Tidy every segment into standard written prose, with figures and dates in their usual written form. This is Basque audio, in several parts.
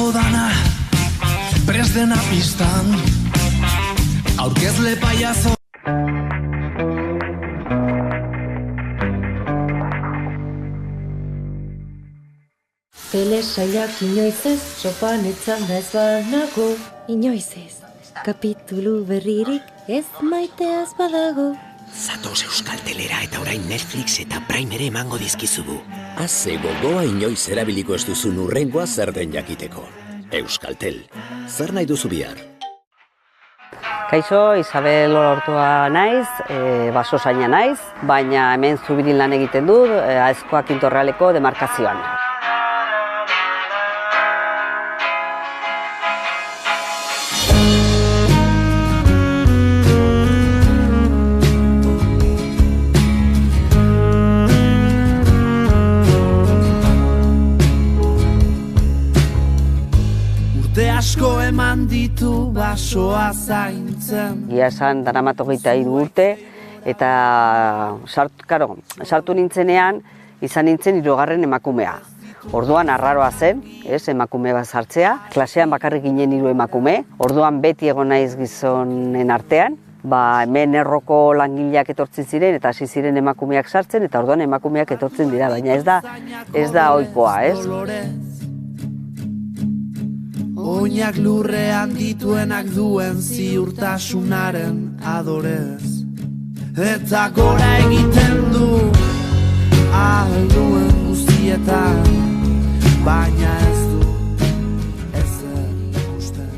dago dana, prest dena pistan, aurkezle paiazo. Telesaiak inoiz ez, sopan etzan da ez banago. Inoiz ez, kapitulu berririk ez maiteaz badago. Zatoz Euskaltelera eta orain Netflix eta Prime ere emango dizkizugu. Haze gogoa inoiz erabiliko ez duzun urrengoa zer den jakiteko. Euskaltel, zer nahi duzu bihar? Kaixo, Isabel Olortua naiz, basozaina naiz, baina hemen Zubirin lan egiten dut, Aezkoa Kintorraleko demarkazioan. Asko eman ditu basoa zaintzen. Gia esan daramat 23 urte, eta sartu nintzenean, izan nintzen 3. emakumea. Orduan arraroa zen, emakume bat sartzea, klasean bakarrik ginen 3 emakume, orduan beti egon naiz gizonen artean, hemen erroko langileak etortzen ziren eta hasi ziren emakumeak sartzen, eta orduan emakumeak etortzen dira, baina ez da ohikoa, Oinak lurrean dituenak duen ziurtasunaren adorez. Eta gora egiten du alduen guztietan, baina ez du ezer ikusten.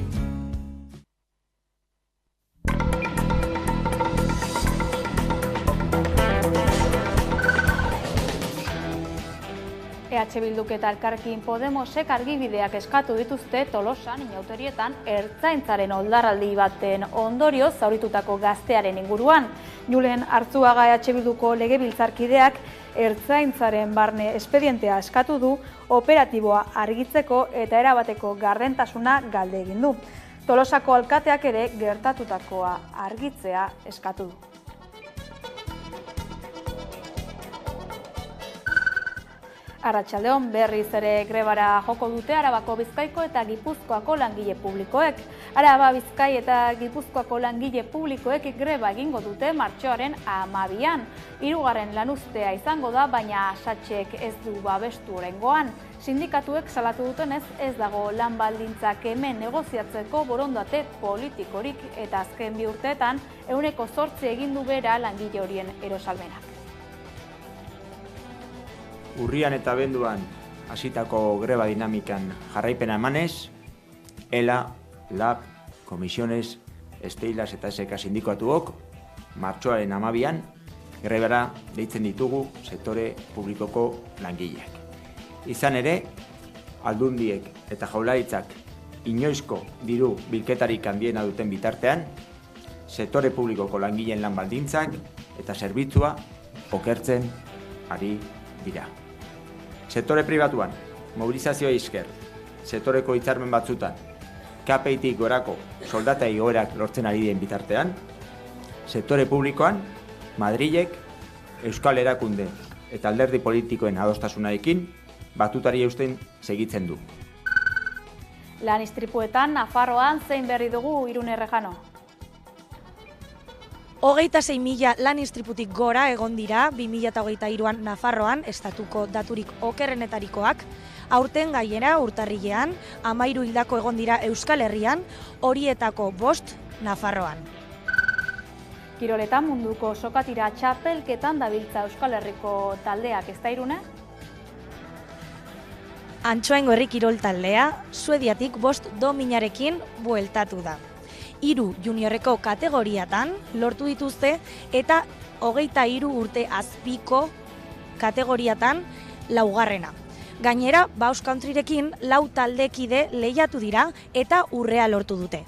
EH Bilduk eta Elkarrekin Podemosek argibideak eskatu dituzte Tolosan inauterietan ertzaintzaren oldarraldi baten ondorioz zauritutako gaztearen inguruan. Julen Artzuaga EH Bilduko legebiltzarkideak ertzaintzaren barne espedientea eskatu du operatiboa argitzeko eta erabateko gardentasuna galde egin du. Tolosako alkateak ere gertatutakoa argitzea eskatu du. Arratsaldeon berriz ere grebara joko dute Arabako, Bizkaiko eta Gipuzkoako langile publikoek. Araba, Bizkai eta Gipuzkoako langile publikoek greba egingo dute martxoaren 12an. 3. lanuztea izango da, baina Satxek ez du babestu oraingoan. Sindikatuek salatu dutenez ez dago lan baldintzak hemen negoziatzeko borondate politikorik eta azken 2 urteetan 8% egin du bera langile horien erosalmenak. Urrian eta abenduan hasitako greba dinamikan jarraipena emanez, ELA, LAB, Komisiones, Esteilas eta SK sindikatuok martxoaren 12an grebara deitzen ditugu sektore publikoko langileak. Izan ere, aldundiek eta jaurlaritzak inoizko diru bilketarik handiena duten bitartean, sektore publikoko langileen lan baldintzak eta zerbitzua okertzen ari dira. Sektore pribatuan, mobilizazioa esker, sektoreko hitzarmen batzutan, KPI-tik gorako soldata igoerak lortzen ari den bitartean, sektore publikoan, Madrilek, Euskal Erakunde eta alderdi politikoen adostasunarekin batutari eusten segitzen du. Lan istripuetan Nafarroan zein berri dugu Irune Rejano? 26.000 lan istriputik gora egon dira 2023an Nafarroan, estatuko daturik okerrenetarikoak, aurten gainera urtarrilean 13 hildako egon dira Euskal Herrian, horietako 5 Nafarroan. Kiroletan munduko sokatira txapelketan dabiltza Euskal Herriko taldeak, ez da Irune? Antsoaingo herri kirol taldea, Suediatik 5 dominarekin bueltatu da. 3 juniorreko kategoriatan lortu dituzte eta 23 urte azpiko kategoriatan 4. Gainera, Basque Countryrekin 4 taldekide lehiatu dira eta urrea lortu dute.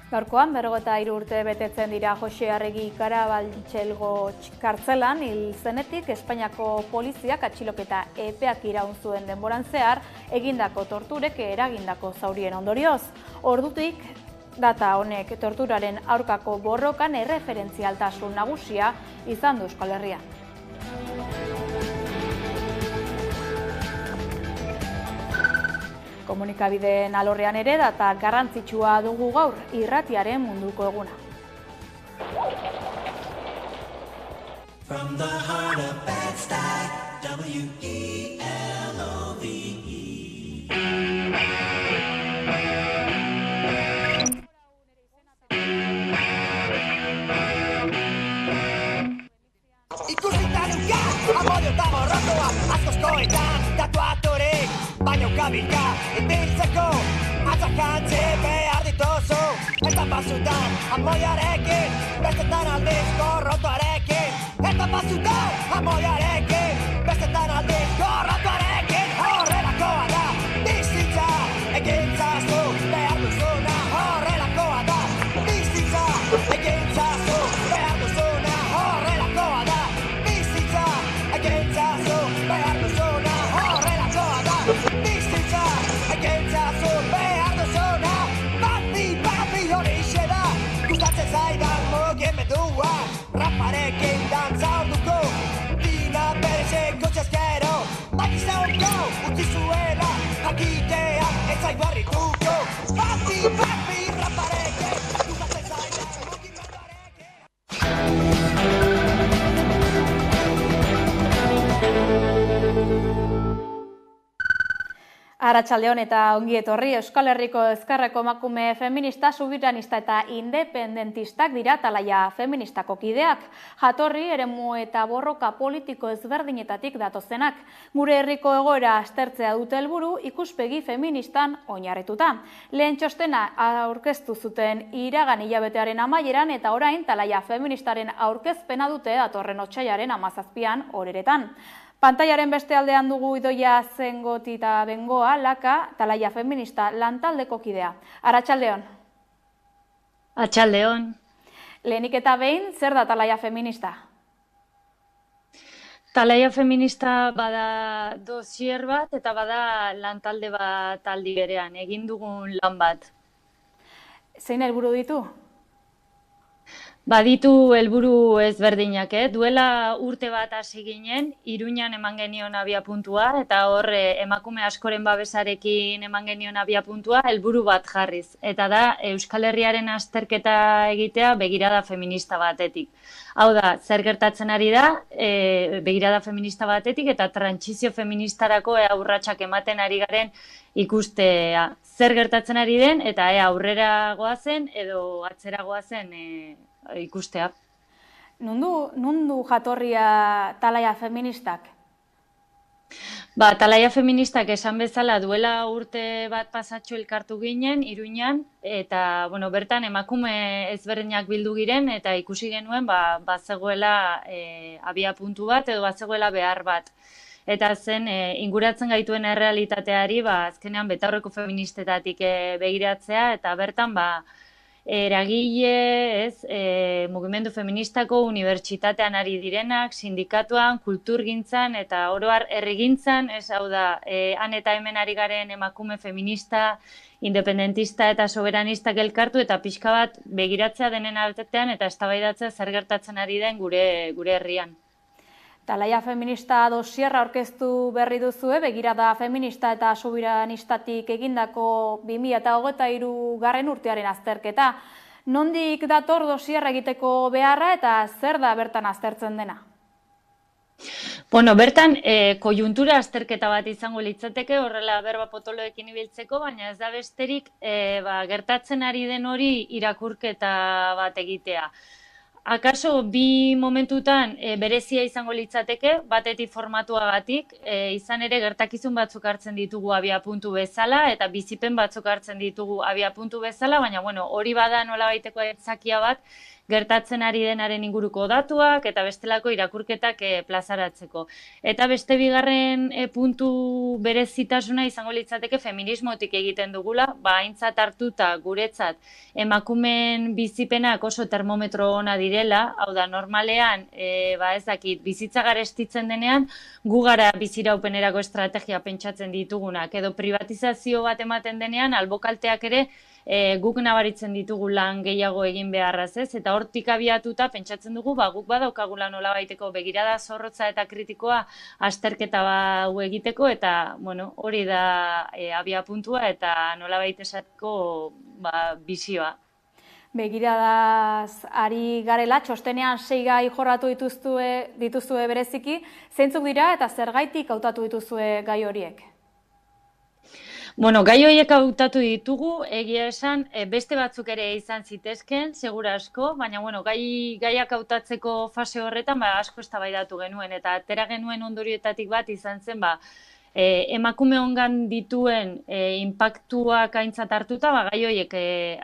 Gaurkoan, 53 urte betetzen dira Jose Arregi Karabaltxelgo kartzelan hil zenetik Espainiako poliziak atxiloketa epeak iraun zuen denboran zehar egindako torturek eragindako zaurien ondorioz. Ordutik, data honek torturaren aurkako borrokan erreferentzialtasun nagusia izan du Euskal Herrian. komunikabideen alorrean ere eta garrantzitsua dugu gaur irratiaren munduko eguna. From the heart of Bed-Stuy, W-E-L-O-V-E. Ikusita duka, amodio eta borrokoa, askoskoetan tatuaturik, baina ukabilka, ibiltzeko, atzakantzi behar dituzu, eta pasutan, amodioarekin, bestetan aldiz gorrotuarekin, eta pasutan, amodioarekin, bestetan aldiz gorrotuarekin, horrelakoa da, bizitza, egintzazu, behar duzuna, horrelakoa da, bizitza, egintzazu, behar duzuna, horrelakoa da, bizitza, egintzazu, behar duzuna, horrelakoa da, bizitza, egintzazu, behar duzuna, bati horixe da, gustatzen zaidan mugimendua, raparekin dantza orduko, dina berezeko txaskero, bakizauko, utzi zuela, jakitea, ez zaigu harrituko, bati raparekin, gustatzen zaidan mugimenduarekin. Arratsaldeon eta ongi etorri. Euskal Herriko ezkerreko emakume feminista, subiranista eta independentistak dira talaia feministako kideak. Jatorri, eremu eta borroka politiko ezberdinetatik datozenak. Gure herriko egoera aztertzea dute helburu ikuspegi feministan oinarrituta. Lehen txostena aurkeztu zuten iragan hilabetearen amaieran eta orain talaia feministaren aurkezpena dute datorren otsailaren 17an Oreretan. Pantailaren beste aldean dugu Idoia Zengoti eta Bengoa, Laka, talaia feminista lantaldeko kidea. Arratsaldeon. Arratsaldeon. Lehenik eta behin, zer da talaia feminista? Talaia feminista bada dosier bat eta bada lantalde bat aldi berean, egin dugun lan bat. Zein helburu ditu? Baditu helburu ezberdinak, duela urte bat hasi ginen, Iruñan eman genion abiapuntua, eta hor emakume askoren babesarekin eman genion abiapuntua helburu bat jarriz. Eta da Euskal Herriaren azterketa egitea begirada feminista batetik. Hau da, zer gertatzen ari da, begirada feminista batetik eta trantsizio feministarako urratsak ematen ari garen ikustea. Zer gertatzen ari den eta aurrera goazen edo atzera goazen ikustea. Nundu jatorria talaia feministak? Talaia feministak esan bezala duela urte bat pasatxo elkartu ginen, Iruñan, eta bertan emakume ezberdinak bildu giren, eta ikusi genuen bazegoela abiapuntu bat edo bazegoela behar bat. Eta zen inguratzen gaituen errealitateari azkenean betaurreko feministetatik begiratzea, eta bertan eragile, mugimendu feministako unibertsitatean ari direnak, sindikatuan, kulturgintzan eta oro har herrigintzan, hau da, han eta hemen ari garen emakume feminista, independentista eta soberanistak elkartu eta pixka bat begiratzea denen altetean eta eztabaidatzea zer gertatzen ari den gure herrian. Talaia feminista dosierra aurkeztu berri duzue, begirada feminista eta sobiranistatik egindako 2023 garren urtearen azterketa. Nondik dator dosierra egiteko beharra eta zer da bertan aztertzen dena? Bertan, kojuntura azterketa bat izango litzateke, horrela berba potoloekin ibiltzeko, baina ez da besterik gertatzen ari den hori irakurketa bat egitea. Akaso bi momentutan berezia izango litzateke, batetik formatuagatik, izan ere gertakizun batzuk hartzen ditugu abiapuntu bezala eta bizipen batzuk hartzen ditugu abiapuntu bezala, baina hori bada nolabaiteko aitzakia bat gertatzen ari denaren inguruko datuak eta bestelako irakurketak plazaratzeko. Eta beste bigarren puntu berezitasuna izango litzateke feminismotik egiten dugula, aintzat hartuta guretzat emakumeen bizipenak oso termometro ona direla, hau da normalean, ez dakit, bizitza garestitzen denean, gu gara biziraupenerako estrategia pentsatzen ditugunak, edo privatizazio bat ematen denean, albokalteak ere guk nabaritzen ditugu lan gehiago egin beharraz, ez? Eta hortik abiatuta pentsatzen dugu, guk badaukagula nolabaiteko begirada zorrotza eta kritikoa azterketa hau egiteko, eta, bueno, hori da abia puntua eta nolabait esateko bizioa. Begiradaz ari garela, txostenean 6 gai jorratu dituzue bereziki, zeintzuk dira eta zergaitik hautatu dituzue gai horiek? Bueno, gai horiek hautatu ditugu, egia esan, beste batzuk ere izan zitezken, segura asko, baina bueno, gaiak hautatzeko fase horretan asko eztabaidatu genuen, eta atera genuen ondorioetatik bat izan zen, emakume ongan dituen inpaktuak aintzat hartuta, gai horiek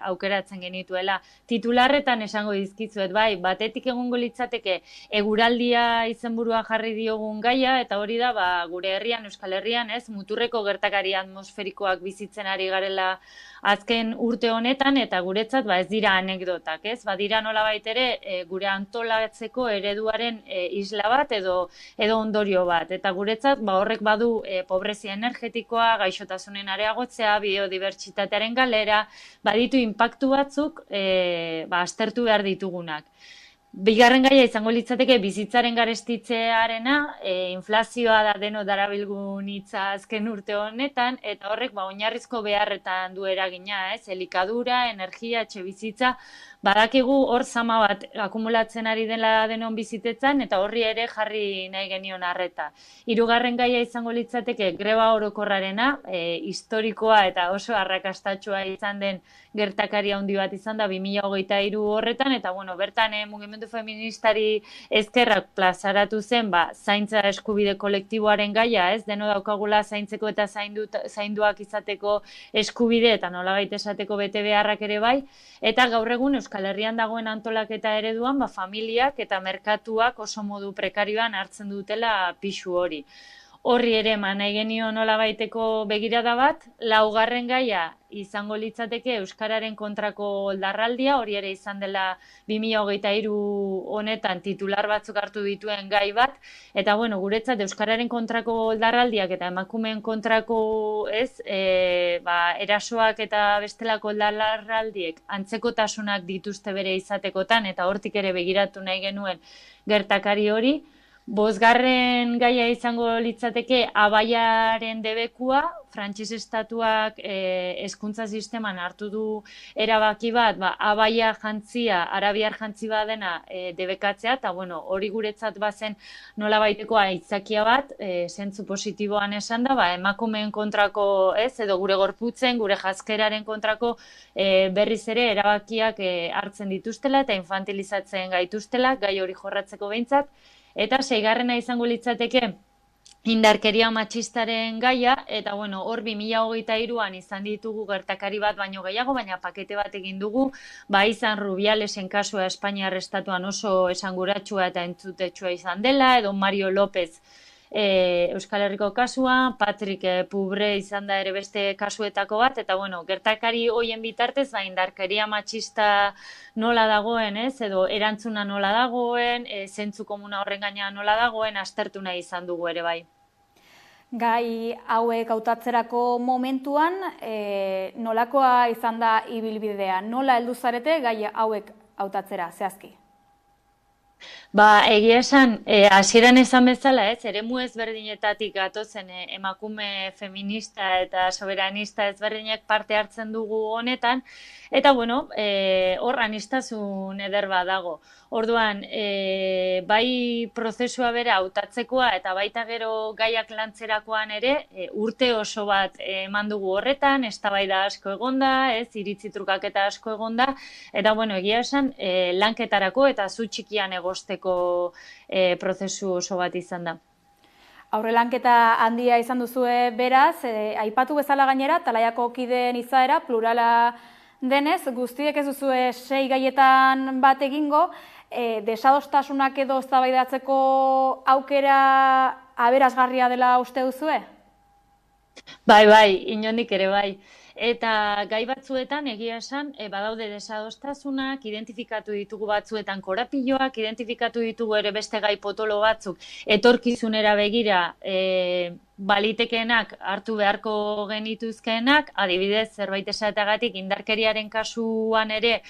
aukeratzen genituela. Titularretan esango dizkizuet, batetik egongo litzateke eguraldia izenburua jarri diogun gaia, eta hori da gure herrian, Euskal Herrian, muturreko gertakari atmosferikoak bizitzen ari garela azken urte honetan, eta guretzat ez dira anekdotak, badira nolabait ere gure antolatzeko ereduaren isla bat edo ondorio bat, eta guretzat horrek badu pobrezia energetikoa, gaixotasunen areagotzea, biodibertsitatearen galera, baditu inpaktu batzuk aztertu behar ditugunak. Bigarren gaia izango litzateke bizitzaren garestitzearena, inflazioa da deno darabilgun hitza azken urte honetan, eta horrek oinarrizko beharretan du eragina, elikadura, energia, etxebizitza, badakigu hor zama bat akumulatzen ari dela denon bizitetzan, eta horri ere jarri nahi genion arreta. Hirugarren gaia izango litzateke greba orokorrarena, historikoa eta oso arrakastatsua izan den gertakari handi bat izan da 2023 horretan, eta bertan mugimendu feministari ezkerrak plazaratu zen, zaintza eskubide kolektiboaren gaia, deno daukagula zaintzeko eta zainduak izateko eskubide eta nolabait esateko bete beharrak ere bai, eta gaur egun Euskal Herrian dagoen antolaketa ereduan, familiak eta merkatuak oso modu prekarioan hartzen dutela pisu hori. Horri ere nahi genio nolabaiteko begirada bat, laugarren gaia izango litzateke Euskararen kontrako oldarraldia, hori ere izan dela 2023 honetan titular batzuk hartu dituen gai bat, eta guretzat Euskararen kontrako oldarraldiak eta emakumeen kontrako erasoak eta bestelako oldarraldiek antzekotasunak dituzte bere izatekotan, eta hortik ere begiratu nahi genuen gertakari hori. Bosgarren gaia izango litzateke abaiaren debekua, Frantses estatuak hezkuntza sisteman hartu du erabaki bat, abaia jantzia, arabiar jantzi bat dena debekatzea, eta hori guretzat bazen nolabaiteko aitzakia bat, zentzu positiboan esan da, emakumeen kontrako edo gure gorputzen, gure jazkeraren kontrako berriz ere erabakiak hartzen dituztela eta infantilizatzen gaituztela, gai hori jorratzeko behintzat. Eta 6. izango litzateke indarkeria matxistaren gaia, eta hor 2023an izan ditugu gertakari bat baino gehiago, baina pakete bat egin dugu, izan Rubialesen kasua Espainiar estatuan oso esanguratsua eta entzutetsua izan dela, edo Mario López Euskal Herriko kasua, Patrick Pubre izan da ere beste kasuetako bat, eta gertakari hoien bitartez, indarkeria matxista nola dagoen, edo erantzuna nola dagoen, zentzu komuna horren gaina nola dagoen, aztertu nahi izan dugu ere bai. Gai hauek hautatzerako momentuan, nolakoa izan da ibilbidea? Nola heldu zarete gai hauek hautatzera, zehazki? Egia esan, hasieran esan bezala, eremu ezberdinetatik gatozen emakume feminista eta soberanista ezberdinek parte hartzen dugu honetan, eta hor anistasun eder bat dago. Orduan, bai prozesua bera hautatzekoa eta baita gero gaiak lantzerakoan ere, urte oso bat eman dugu horretan, eztabaida asko egonda, iritzi trukaketa asko egonda, eta egia esan, lanketarako eta zu txikian egosteko prozesu oso bat izan da. Aurrelanketa handia izan duzue beraz, aipatu bezala gainera, Talaiako kideen izaera plurala denez, guztiek ez duzue 6 gaietan bat egingo, desadostasunak edo eztabaidatzeko aukera aberasgarria dela uste duzue? Bai, inondik ere bai. Eta gai batzuetan egia esan, badaude desadostasunak, identifikatu ditugu batzuetan korapiloak, identifikatu ditugu ere beste gai potolo batzuk, etorkizunera begira balitekeenak hartu beharko genituzkeenak, adibidez, zerbait esateagatik indarkeriaren kasuan ere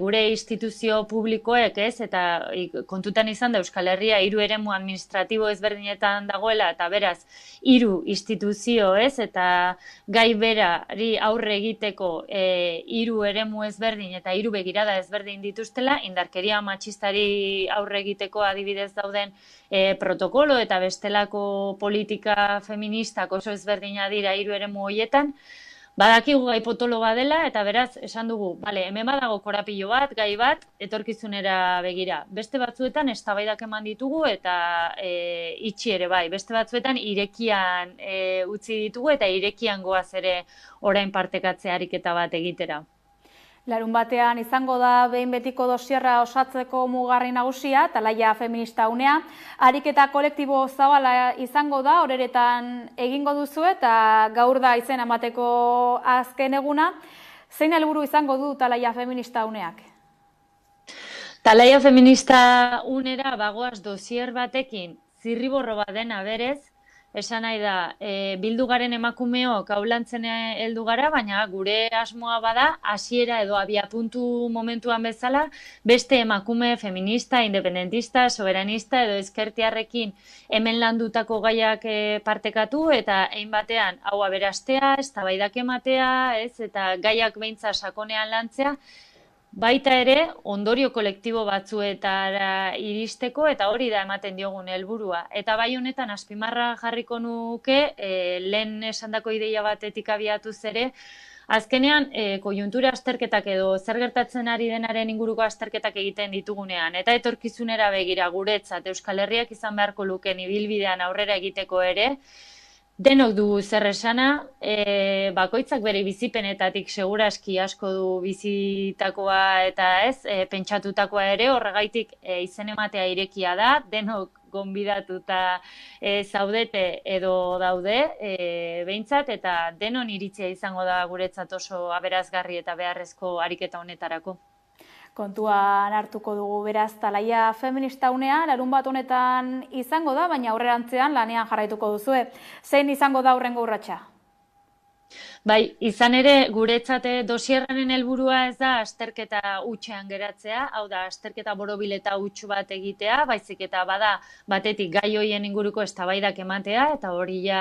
gure instituzio publikoek, ez, eta kontutan izan da Euskal Herria 3 eremu administratibo ezberdinetan dagoela, eta beraz, 3 instituzio, ez, eta gai berari aurre egiteko 3 eremu ezberdin eta 3 begirada ezberdin dituztela, indarkeria matxistari aurre egiteko adibidez dauden protokolo eta bestelako politika feministak oso ezberdina dira 3 eremu horietan. Badakigu gai potolo badela, eta beraz, esan dugu, hemen badago korapilo bat, gai bat, etorkizunera begira. Beste batzuetan eztabaidak eman ditugu eta itxi ere bai. Beste batzuetan irekian utzi ditugu eta irekian goaz ere orain partekatze ariketa bat egitera. Larun batean izango da behin betiko dosierra osatzeko mugarri nagusia, Talaia feminista unea. Ariketa kolektibo zabala izango da, horeretan egingo duzu eta gaur da izena emateko azken eguna. Zein helburu izango du Talaia feminista uneak? Talaia feminista unera bagoaz dosier batekin zirriborro bat dena berez, esan nahi da, bildu garen emakumeok haulantzen heldu gara, baina gure asmoa bada, hasiera edo abiapuntu momentuan bezala, beste emakume feminista, independentista, soberanista edo ezkertiarrekin hemen landutako gaiak partekatu, eta hein batean hau aberastea, eztabaidak ematea, eta gaiak beintza sakonean lantzea, baita ere, ondorio kolektibo batzuetara iristeko, eta hori da ematen diogun helburua. Eta bai honetan, azpimarra jarriko nuke, lehen esandako ideia batetik abiatuz ere, azkenean, koiuntura azterketak edo zer gertatzen ari denaren inguruko azterketak egiten ditugunean, eta etorkizunera begira guretzat Euskal Herriak izan beharko luken ibilbidean aurrera egiteko ere, denok dugu zer esana, bakoitzak bere bizipenetatik seguraski asko du bizitakoa eta ez, pentsatutakoa ere, horregaitik izen ematea irekia da, denok gonbidatuta zaudete edo daude, behintzat, eta denon iritzia izango da guretzat oso aberazgarri eta beharrezko ariketa honetarako. Kontuan hartuko dugu beraz Talaia feminista unea, larun bat honetan izango da, baina aurrerantzean lanean jarraituko duzue. Zein izango da hurrengo urratsa? Bai, izan ere guretzat dosierraren helburua ez da azterketa hutsean geratzea, hau da azterketa borobileta huts bat egitea, baizik eta bada batetik gai hoien inguruko eztabaidak ematea, eta hori ja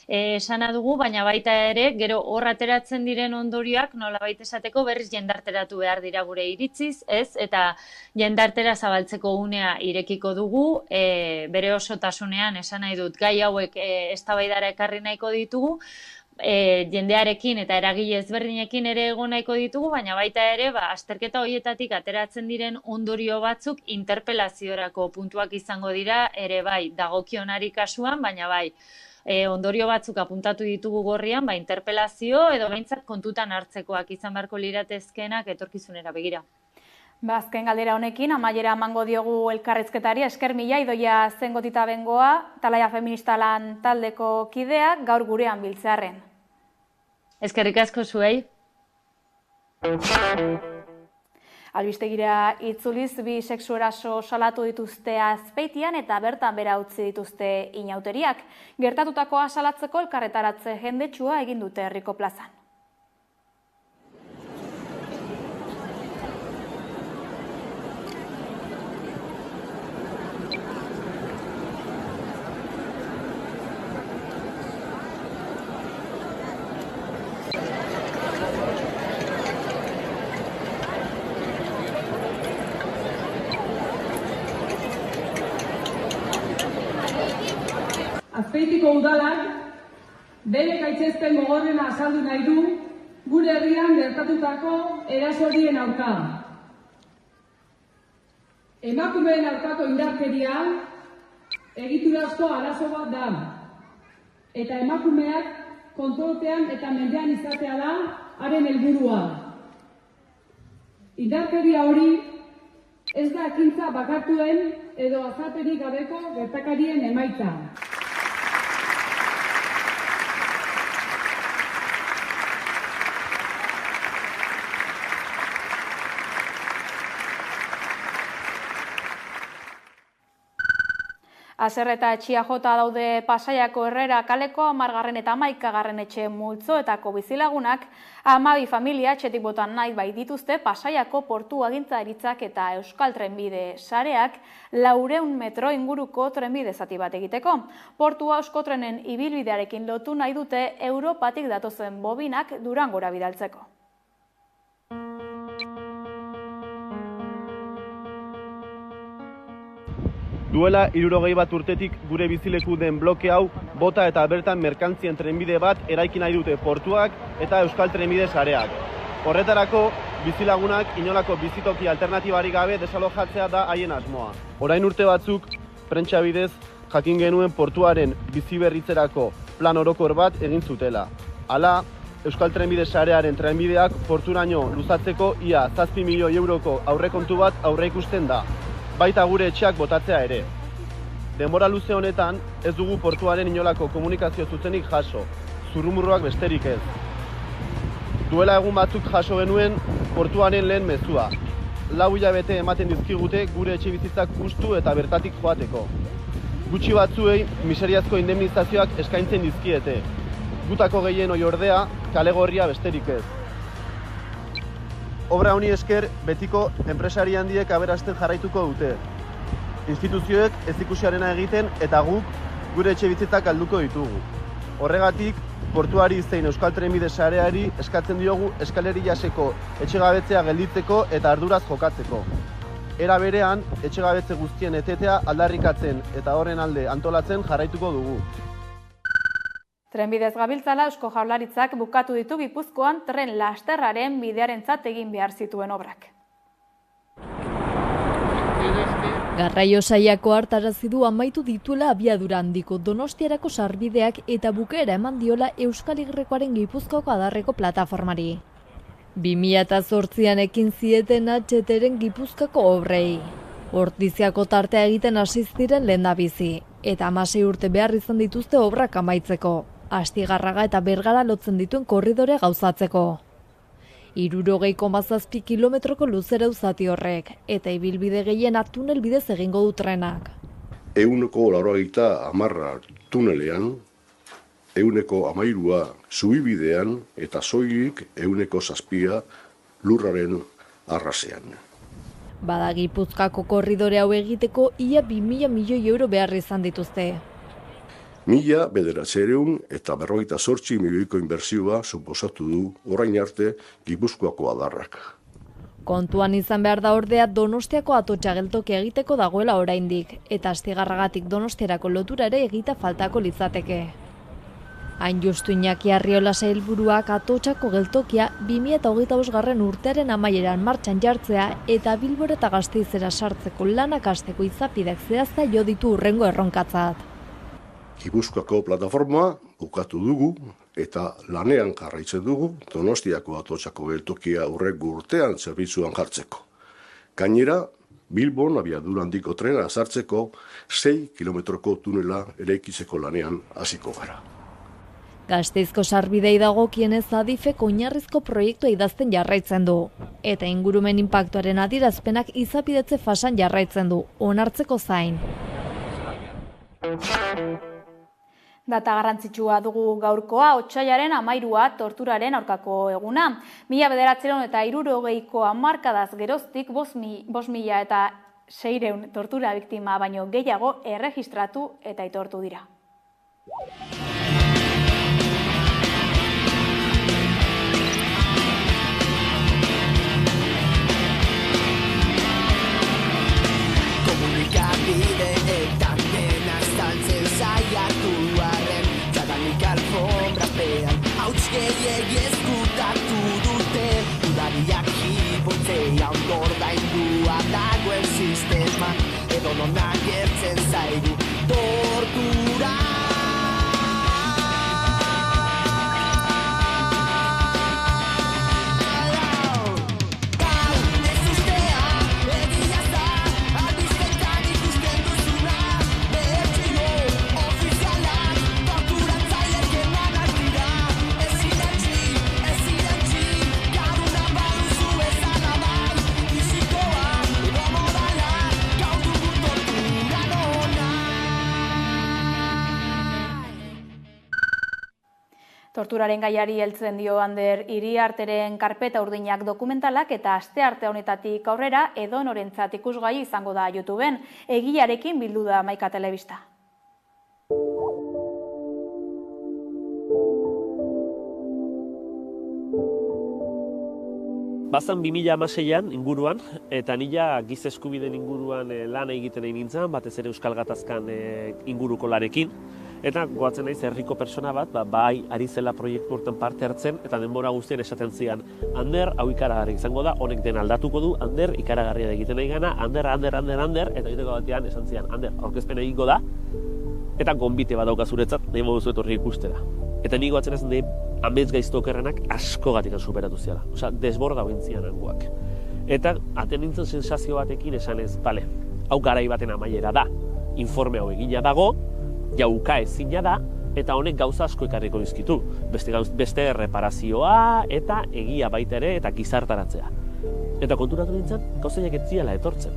esana dugu, baina baita ere gero hor ateratzen diren ondorioak nolabait esateko berriz jendarteratu behar dira gure iritziz, ez? Eta jendartera zabaltzeko unea irekiko dugu, bere osotasunean esan nahi dut gai hauek eztabaidara ekarri nahiko ditugu, jendearekin eta eragile ezberdinekin ere egon nahiko ditugu, baina baita ere, azterketa horietatik ateratzen diren ondorio batzuk interpelaziorako puntuak izango dira, ere bai, dagokionari kasuan, baina bai, ondorio batzuk apuntatu ditugu gorrian, interpelazio edo behintzat kontutan hartzekoak izan beharko liratezkeenak etorkizunera begira. Azken galdera honekin, amaiera emango diogu elkarrizketari, esker mila Idoia Zengotita Bengoa, Talaia feminista lan taldeko kideak, gaur gurean biltzearren. Eskerrik asko zuei. Albistegira itzuliz, bi sexu eraso salatu dituzte Azpeitian eta bertan bera utzi dituzte inauteriak. Gertatutakoa salatzeko elkarretaratze jendetsua egin dute herriko plazan. Azpeitiko udalak bere gaitzespen gogorrena azaldu nahi du gure herrian gertatutako erasorien aurka. Emakumeen aurkako indarkeria egiturazko arazo bat da. Eta emakumeak kontrolpean eta mendean izatea da haren helburua. Indarkeria hori ez da ekintza bakartuen edo azalpenik gabeko gertakarien emaitza. Azer eta etxia jota daude Pasaiako Herrera kaleko 10. eta 11. etxe multzoetako bizilagunak 12 familia etxetik botan nahi bai dituzte Pasaiako portu agintaritzak eta Euskal Trenbide sareak 400 metro inguruko trenbide zati bat egiteko. Portua Euskotrenen ibilbidearekin lotu nahi dute Europatik datozen bobinak Durangora bidaltzeko. Duela 61 urtetik gure bizileku den bloke hau bota eta bertan merkantzien trenbide bat eraiki nahi dute portuak eta Euskal Trenbide sareak. Horretarako, bizilagunak inolako bizitoki alternatibarik gabe desalojatzea da haien asmoa. Orain urte batzuk, prentsa bidez, jakin genuen portuaren biziberritzerako plan orokor bat egin zutela. Hala, Euskal Trenbide sarearen trenbideak porturaino luzatzeko ia 7 milioi euroko aurrekontu bat aurreikusten da. Baita gure etxeak botatzea ere. Denbora luze honetan ez dugu portuaren inolako komunikazio zuzenik jaso, zurrumurruak besterik ez. Duela egun batzuk jaso genuen portuaren lehen mezua. 4 hilabete ematen dizkigute gure etxe bizitzak hustu eta bertatik joateko. Gutxi batzuei miseriazko indemnizazioak eskaintzen dizkiete. Gutako gehienoi ordea kale gorria besterik ez. Obra honi esker betiko enpresari handiek aberasten jarraituko dute. Instituzioek ez ikusiarena egiten eta guk gure etxe bizitzak galduko ditugu. Horregatik, portuari zein Euskal Trenbide sareari eskatzen diogu eskaleri jaseko etxegabetzea gelditzeko eta arduraz jokatzeko. Era berean, etxegabetze guztien etetea aldarrikatzen eta horren alde antolatzen jarraituko dugu. Trenbidez gabiltzala Eusko Jaurlaritzak bukatu ditu Gipuzkoan tren lasterraren bidearentzat egin behar zituen obrak. Garraio sailako hartarazi du amaitu dituela abiadura handiko Donostiarako sarbideak eta bukaera eman diola Euskal Y-koaren Gipuzkoako adarreko plataformari. 2008an ekin zieten HTren Gipuzkoako obrei. Ortiziako tartea egiten hasi ziren lehendabizi eta 16 urte behar izan dituzte obrak amaitzeko. Astigarraga eta Bergara lotzen dituen korridore gauzatzeko. 67 kilometroko luzera zati horrek, eta ibilbide gehiena tunel bidez egingo du trenak. 180 tunelean, 113 zubibidean eta soilik 107 lurraren arrasean. Bada Gipuzkoako korridore hau egiteko ia 2000 milioi euro behar izan dituzte. 1948 milioiko inbertsioa suposatu du orain arte Gipuzkoako adarrak. Kontuan izan behar da ordea Donostiako Atotxa geltokia egiteko dagoela oraindik, eta Astigarragatik Donostiarako lotura ere egita faltako litzateke. Hain justu Iñaki Arriola sailburuak Atotxako geltokia 2025 urtearen amaieran martxan jartzea eta Bilbora eta Gasteizera sartzeko lanak hasteko izapideak zehazta jo ditu hurrengo erronkatzat. Gipuzkoako plataforma bukatu dugu eta lanean jarraitzen dugu Donostiako Atotxako geltokia hurrengo urtean zerbitzuan jartzeko. Gainera, Bilbon abiadura handiko trena sartzeko 6 kilometroko tunela eraikitzeko lanean hasiko gara. Gasteizko sarbidei dagokienez Adifek oinarrizko proiektua idazten jarraitzen du, eta ingurumen inpaktuaren adierazpenak izapidetze fasan jarraitzen du, onartzeko zain. Data garrantzitsua dugu gaurkoa, otsailaren 13 torturaren aurkako eguna. 1960ko hamarkadaz geroztik 5.600 tortura biktima baino gehiago erregistratu eta aitortu dira. Komunikabideetan dena estaltzen saiatuaren jadanik alfonbrapean hauts gehiegi ezkutatu dute udariak hipotzea ondordaindua dagoen sistema edo non agertzen zaigu tortura Torturaren gaiari heltzen dio Ander Iriarteren karpeta urdinak dokumentalak eta astearte honetatik aurrera edonorentzat ikusgai izango da YouTubeen. Egiarekin bildu da Maika Telebista. Bazan 2016an inguruan, eta nila giza eskubideen inguruan lan egiten egin nintzen, batez ere Euskal Gatazkan inguruko lanekin. Eta goatzen naiz herriko persona bat, bai ari zela proiektu hortan parte hartzen, eta denbora guztien esaten zian, Ander, hau ikaragarri izango da, honek den aldatuko du, Ander, ikaragarria da egiten nahi gana, Ander, eta egiteko batean esan zian, Ander, aurkezpen egingo da, eta gonbite bat dauka zuretzat, nahi modu zuet horri ikustera. Eta nik goatzen ez, nahi amets gaizto okerrenak askogatik superatu ziala. Osea, desborda bentzian hangoak. Eta aten nintzen sensazio batekin esan ez, bale, hau garai baten amaiera da, informe hau egina dago, jauka ezina da, eta honek gauza asko ekarriko dizkitu. Beste erreparazioa, eta egia baita ere, eta gizartaratzea. Eta konturatu nintzen, gauzaiak ez ziala etortzen.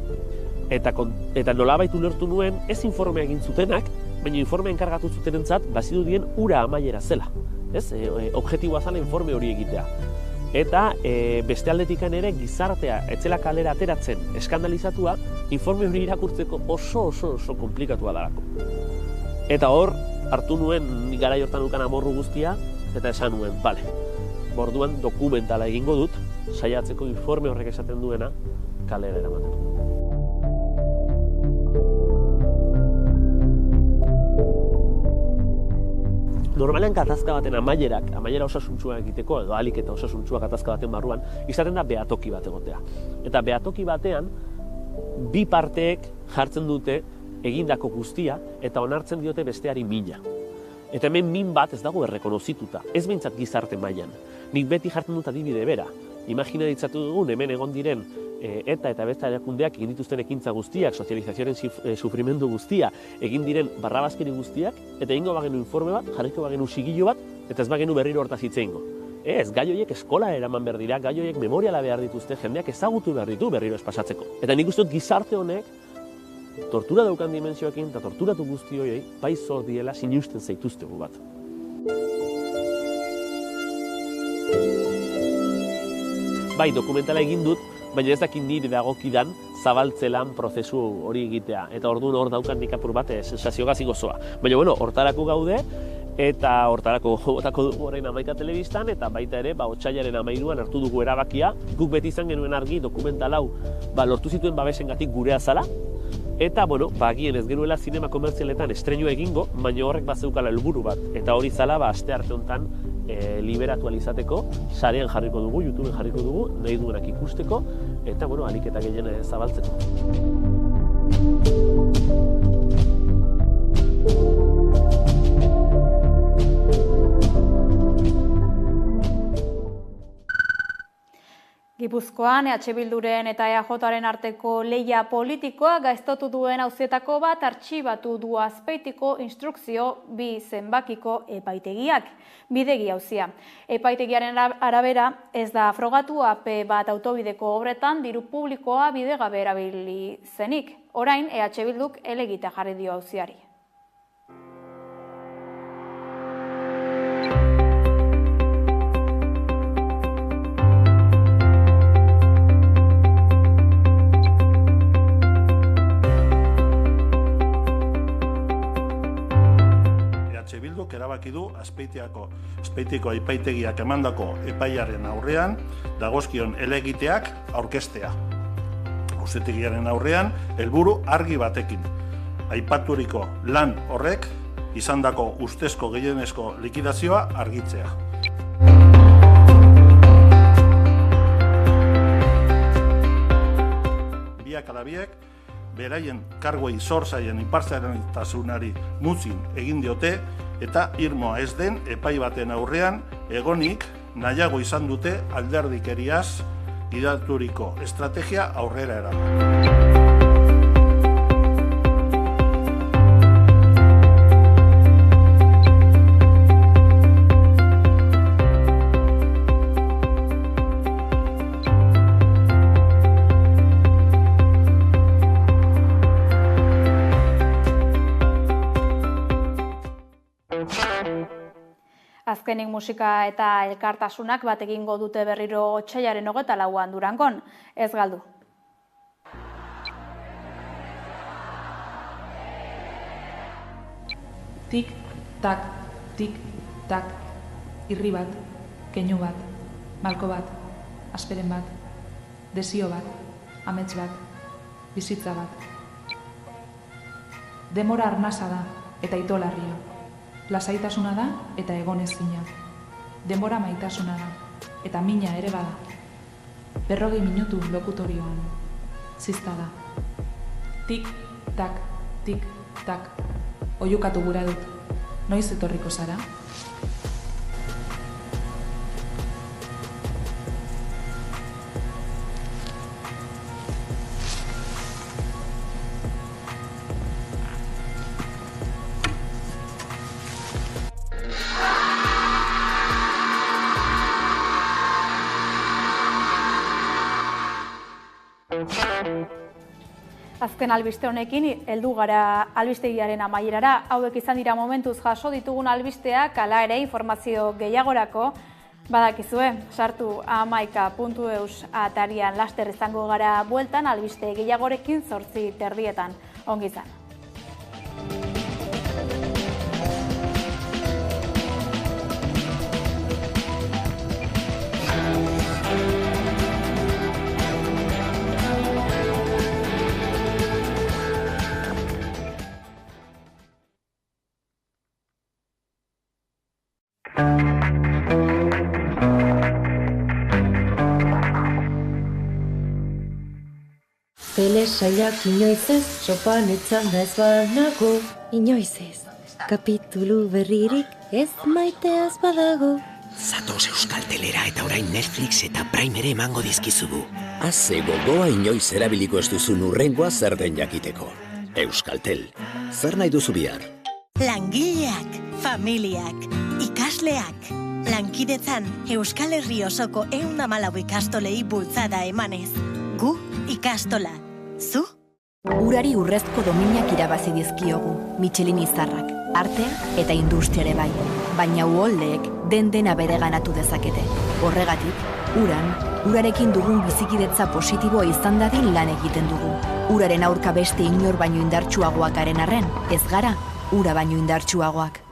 Eta nolabait ulertu nuen, ez informea egin zutenak, baina informea enkargatu zutenentzat, bazirudien ura amaiera zela. Objektiboa zala informe hori egitea. Eta beste aldetikan ere gizartea etzela kalera ateratzen eskandalizatua, informe hori irakurtzeko oso komplikatua darako. Eta hor, hartu nuen garai hortan ukan amorru guztia, eta esan nuen, bale, orduan dokumentala egingo dut, saiatzeko informe horrek esaten duena kalera eramaten. Normalean gatazka baten amaiera osasuntsua egiteko, edo ahalik eta osasuntsua gatazka baten barruan, izaten da behatoki bat egotea. Eta behatoki batean, bi parteek jartzen dute egindako guztia eta onartzen diote besteari mina. Eta hemen min bat ez dago errekonozituta, ez behintzat gizarte mailan. Nik beti jartzen dut adibide bera. Imagina ditzatu dugun hemen egon diren eta beste erakundeak egin dituzten ekintza guztiak, sozializazioaren sufrimendu guztia, egin diren barrabazkeri guztiak, eta egingo bagenu informe bat, jarriko bagenu sigillo bat, eta ez bagenu berriro hortaz hitz egingo. Ez, gai horiek eskola eraman behar dira, gai horiek memoriala behar dituzte, jendeak ezagutu behar ditu berriro ez pasatzeko. Eta nik uste dut gizarte honek, tortura daukan dimensioekin eta torturatu guzti horiei, bai zor diela sinusten zaituztegu bat. Bai, dokumentala egin dut, baina ez dakit niri dagokidan zabaltzelan prozesu hori egitea. Eta orduan hor daukan nik apur bat sensazio gazi gozoa. Baina, hortarako gaude, eta hortarako botako dugu orain Amaika Telebistan, eta baita ere, otsailaren 13an hartu dugu erabakia. Guk beti izan genuen argi dokumental hau lortu zituen babesengatik gurea zala, eta, agien ez genuela zinema komertzialetan estreinua egingo, baina horrek bazeukala helburu bat. Eta hori zala, aste arte honetan liberatu alizateko, sarean jarriko dugu, YouTubeen jarriko dugu, nahi duenak ikusteko, eta, alik eta gehiena zabaltzeko. Gipuzkoan, Bilduren eta EAJaren arteko lehia politikoa gaiztotu duen auzietako bat artxibatu du Azpeitiko instrukzio 2 zenbakiko epaitegiak, bidegi auzia. Epaitegiaren arabera ez da frogatu AP bat autobideko obretan diru publikoa bidegabe erabili zenik. Orain, Bilduk helegite jarri dio auziari. Bilduk erabaki du Azpeitiko epaitegiak emandako epaiaren aurrean dagozkion helegiteak aurkeztea. Auzitegiaren aurrean helburu argi batekin. Aipaturiko lan horrek izandako ustezko gehienezko likidazioa argitzea. Biak ala biek beraien karguei zor zaien inpartzialtasunari muzin egin diote eta irmoa ez den epai baten aurrean egonik nahiago izan dute alderdikeriaz gidaturiko estrategia aurrera eraman. Azkenik musika eta elkartasunak bat egingo dute berriro otsailaren 24an Durangon. Ez galdu. Tik, tak, tik, tak, irri bat, keinu bat, malko bat, asperen bat, desio bat, amets bat, bizitza bat. Demora arnasa da eta itolarria, lasaitasuna da eta egonezina. Demora maitasuna da eta mina ere bada. 40 minutu lokutorioan, zizta da. Tik, tak, tik, tak. Oiukatu gura dut, noiz etorriko zara? Azken albiste honekin, heldu gara albistegiaren amaierara. Hauek izan dira momentuz jaso ditugun albisteak, hala ere informazio gehiagorako badakizue. Sartu hamaika.eus atarian laster izango gara bueltan, albiste gehiagorekin 8:30. Ongi izan. Telesaiak inoiz ez, sopan etzanda ez banago. Inoiz ez, kapitulu berririk ez maiteaz badago. Zatoz Euskaltelera eta orain Netflix eta Prime ere emango dizkizugu. Haze gogoa inoiz erabiliko ez duzun hurrengoa zer den jakiteko. Euskaltel, zer nahi duzu bihar? Langileak, familiak, ikasleak. Lankidetzan Euskal Herri osoko 114 ikastolei bultzada emanez. Gu ikastola. Zu? Urari urrezko dominak irabazi dizkiogu, Michelin izarrak, artea eta industriare bai. Baina uholdeek dena bereganatu dezakete. Horregatik, urarekin dugun bizikidetza positiboa izan dadin lan egiten dugu. Uraren aurka beste inor baino indartsuagoak garen arren, ez gara, ura baino indartsuagoak.